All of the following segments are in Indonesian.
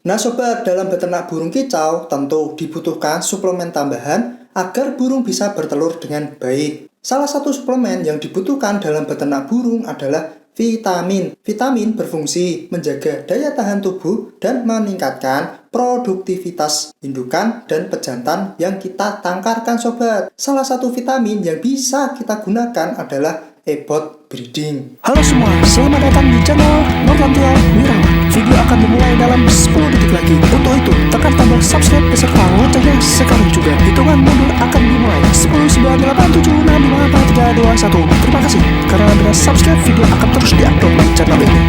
Nah sobat, dalam beternak burung kicau tentu dibutuhkan suplemen tambahan agar burung bisa bertelur dengan baik. Salah satu suplemen yang dibutuhkan dalam beternak burung adalah vitamin. Vitamin berfungsi menjaga daya tahan tubuh dan meningkatkan produktivitas indukan dan pejantan yang kita tangkarkan sobat. Salah satu vitamin yang bisa kita gunakan adalah EBOT breeding. Halo semua, selamat datang di channel Norlantia Wirawan. Video akan dimulai dalam 10 detik lagi. Untuk itu, tekan tombol subscribe beserta loncengnya sekarang juga. Hitungan mundur akan dimulai. 10, 9, 8, 7, 6, 5, 4, 3, 2, 1. Terima kasih karena dengan subscribe video akan terus diupload di channel ini.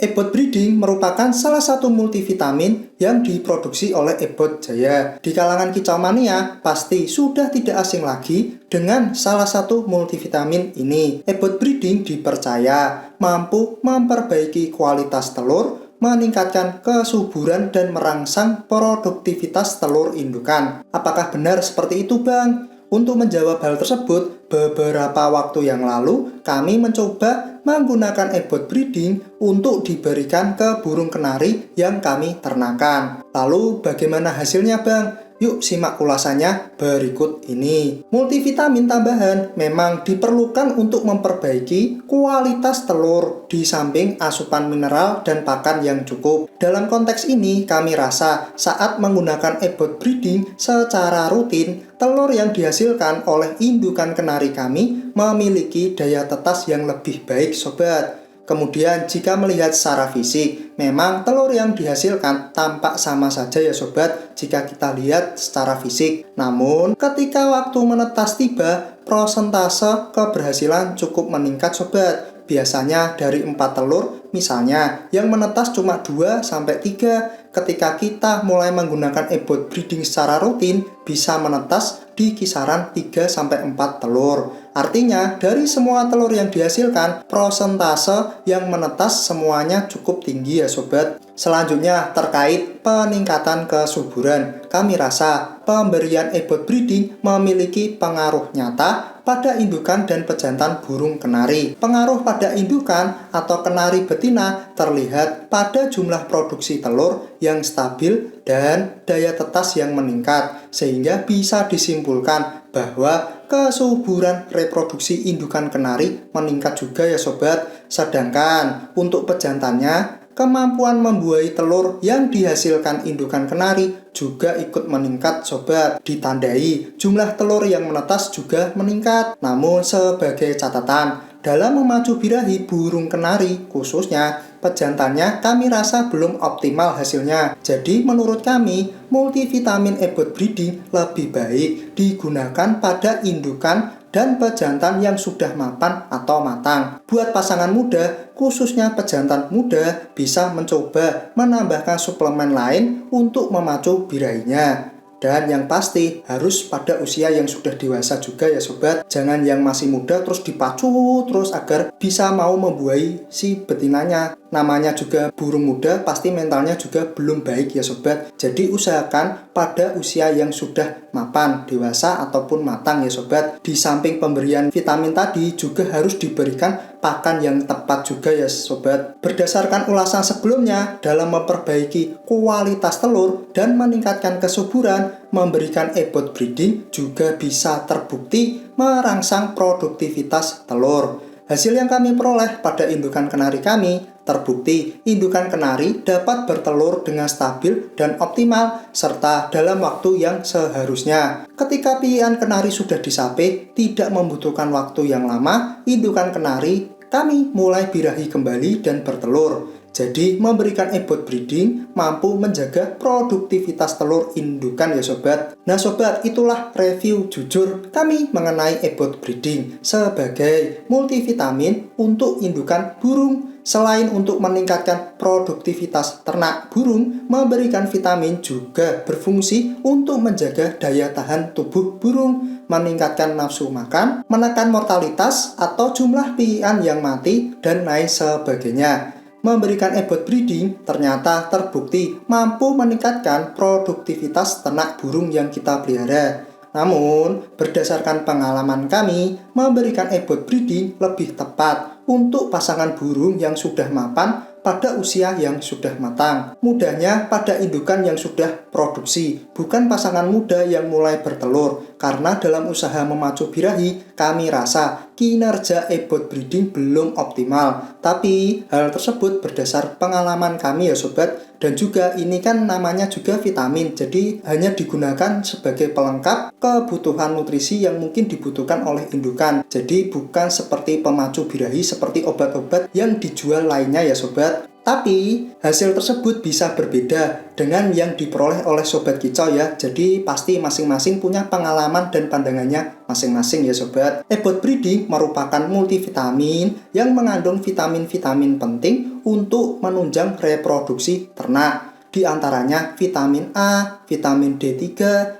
EBOT breeding merupakan salah satu multivitamin yang diproduksi oleh EBOT Jaya. Di kalangan kicau mania, pasti sudah tidak asing lagi dengan salah satu multivitamin ini. EBOT breeding dipercaya mampu memperbaiki kualitas telur, meningkatkan kesuburan dan merangsang produktivitas telur indukan. Apakah benar seperti itu, Bang? Untuk menjawab hal tersebut, beberapa waktu yang lalu kami mencoba menggunakan EBOT breeding untuk diberikan ke burung kenari yang kami ternakan. Lalu bagaimana hasilnya, Bang? Yuk simak ulasannya berikut ini. Multivitamin tambahan memang diperlukan untuk memperbaiki kualitas telur di samping asupan mineral dan pakan yang cukup. Dalam konteks ini, kami rasa saat menggunakan EBOT breeding secara rutin, telur yang dihasilkan oleh indukan kenari kami memiliki daya tetas yang lebih baik, sobat. Kemudian jika melihat secara fisik, memang telur yang dihasilkan tampak sama saja ya sobat jika kita lihat secara fisik. Namun ketika waktu menetas tiba, prosentase keberhasilan cukup meningkat sobat. Biasanya dari 4 telur, misalnya yang menetas cuma 2-3. Ketika kita mulai menggunakan EBOT breeding secara rutin, bisa menetas di kisaran 3-4 telur. Artinya, dari semua telur yang dihasilkan, prosentase yang menetas semuanya cukup tinggi ya sobat. Selanjutnya, terkait peningkatan kesuburan. Kami rasa pemberian EBOT breeding memiliki pengaruh nyata pada indukan dan pejantan burung kenari. Pengaruh pada indukan atau kenari betina terlihat pada jumlah produksi telur yang stabil dan daya tetas yang meningkat, sehingga bisa disimpulkan bahwa kesuburan reproduksi indukan kenari meningkat juga ya sobat. Sedangkan untuk pejantannya, kemampuan membuahi telur yang dihasilkan indukan kenari juga ikut meningkat sobat. Ditandai jumlah telur yang menetas juga meningkat. Namun sebagai catatan, dalam memacu birahi burung kenari khususnya pejantannya kami rasa belum optimal hasilnya. Jadi menurut kami multivitamin EBOT breeding lebih baik digunakan pada indukan dan pejantan yang sudah mapan atau matang. Buat pasangan muda, khususnya pejantan muda, bisa mencoba menambahkan suplemen lain untuk memacu birahinya. Dan yang pasti harus pada usia yang sudah dewasa juga ya sobat. Jangan yang masih muda terus dipacu terus agar bisa mau membuahi si betinanya. Namanya juga burung muda, pasti mentalnya juga belum baik ya sobat. Jadi usahakan pada usia yang sudah mapan, dewasa ataupun matang ya sobat. Di samping pemberian vitamin tadi juga harus diberikan pakan yang tepat juga ya sobat. Berdasarkan ulasan sebelumnya, dalam memperbaiki kualitas telur dan meningkatkan kesuburan, memberikan EBOT breeding juga bisa terbukti merangsang produktivitas telur. Hasil yang kami peroleh pada indukan kenari kami terbukti indukan kenari dapat bertelur dengan stabil dan optimal serta dalam waktu yang seharusnya. Ketika piian kenari sudah disape, tidak membutuhkan waktu yang lama, indukan kenari kami mulai birahi kembali dan bertelur. Jadi memberikan EBOT breeding mampu menjaga produktivitas telur indukan ya sobat. Nah sobat, itulah review jujur kami mengenai EBOT breeding sebagai multivitamin untuk indukan burung. Selain untuk meningkatkan produktivitas ternak burung, memberikan vitamin juga berfungsi untuk menjaga daya tahan tubuh burung, meningkatkan nafsu makan, menekan mortalitas atau jumlah piian yang mati, dan lain sebagainya. Memberikan EBOT breeding ternyata terbukti mampu meningkatkan produktivitas ternak burung yang kita pelihara. Namun, berdasarkan pengalaman kami, memberikan EBOT breeding lebih tepat untuk pasangan burung yang sudah mapan pada usia yang sudah matang. Mudanya pada indukan yang sudah produksi, bukan pasangan muda yang mulai bertelur. Karena dalam usaha memacu birahi, kami rasa kinerja ebot breeding belum optimal. Tapi hal tersebut berdasar pengalaman kami ya sobat. Dan juga ini kan namanya juga vitamin, jadi hanya digunakan sebagai pelengkap kebutuhan nutrisi yang mungkin dibutuhkan oleh indukan. Jadi bukan seperti pemacu birahi seperti obat-obat yang dijual lainnya ya sobat. Tapi hasil tersebut bisa berbeda dengan yang diperoleh oleh sobat kicau ya. Jadi pasti masing-masing punya pengalaman dan pandangannya masing-masing ya sobat. Ebot breeding merupakan multivitamin yang mengandung vitamin-vitamin penting untuk menunjang reproduksi ternak. Di antaranya vitamin A, vitamin D3,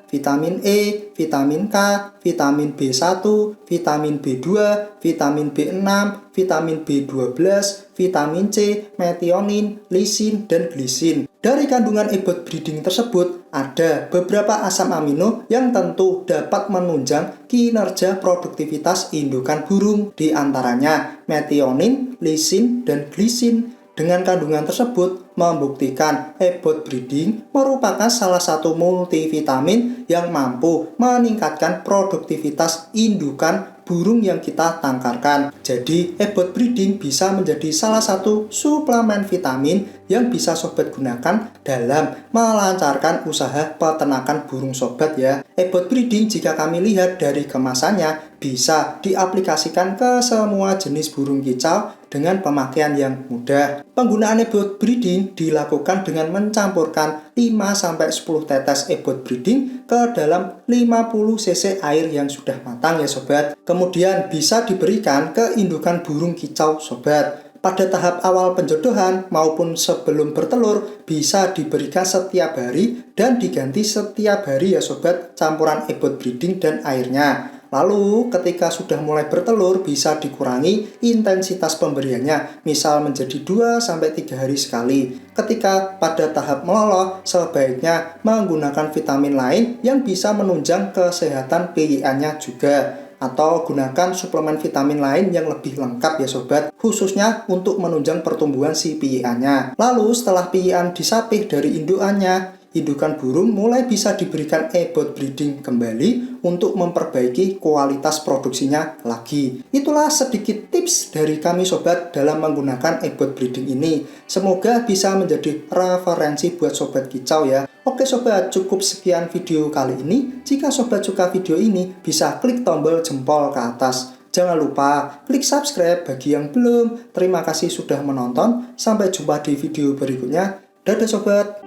vitamin E, vitamin K, vitamin B1, vitamin B2, vitamin B6, vitamin B12, vitamin C, metionin, lisin, dan glisin. Dari kandungan ebot breeding tersebut, ada beberapa asam amino yang tentu dapat menunjang kinerja produktivitas indukan burung, di antaranya metionin, lisin, dan glisin. Dengan kandungan tersebut membuktikan ebot breeding merupakan salah satu multivitamin yang mampu meningkatkan produktivitas indukan burung yang kita tangkarkan. Jadi ebot breeding bisa menjadi salah satu suplemen vitamin yang bisa sobat gunakan dalam melancarkan usaha peternakan burung sobat ya. Ebot breeding jika kami lihat dari kemasannya bisa diaplikasikan ke semua jenis burung kicau dengan pemakaian yang mudah. Penggunaan ebot breeding dilakukan dengan mencampurkan 5-10 tetes ebot breeding ke dalam 50 cc air yang sudah matang ya sobat. Kemudian bisa diberikan ke indukan burung kicau sobat. Pada tahap awal penjodohan maupun sebelum bertelur bisa diberikan setiap hari dan diganti setiap hari ya sobat campuran ebot breeding dan airnya. Lalu ketika sudah mulai bertelur bisa dikurangi intensitas pemberiannya, misal menjadi 2-3 hari sekali. Ketika pada tahap meloloh sebaiknya menggunakan vitamin lain yang bisa menunjang kesehatan PYA-nya juga. Atau gunakan suplemen vitamin lain yang lebih lengkap ya sobat, khususnya untuk menunjang pertumbuhan si PYA-nya. Lalu setelah PYA disapih dari indukannya, indukan burung mulai bisa diberikan ebot breeding kembali untuk memperbaiki kualitas produksinya lagi. Itulah sedikit tips dari kami sobat dalam menggunakan ebot breeding ini. Semoga bisa menjadi referensi buat sobat kicau ya. Oke sobat, cukup sekian video kali ini. Jika sobat suka video ini, bisa klik tombol jempol ke atas. Jangan lupa klik subscribe bagi yang belum. Terima kasih sudah menonton. Sampai jumpa di video berikutnya. Dadah sobat.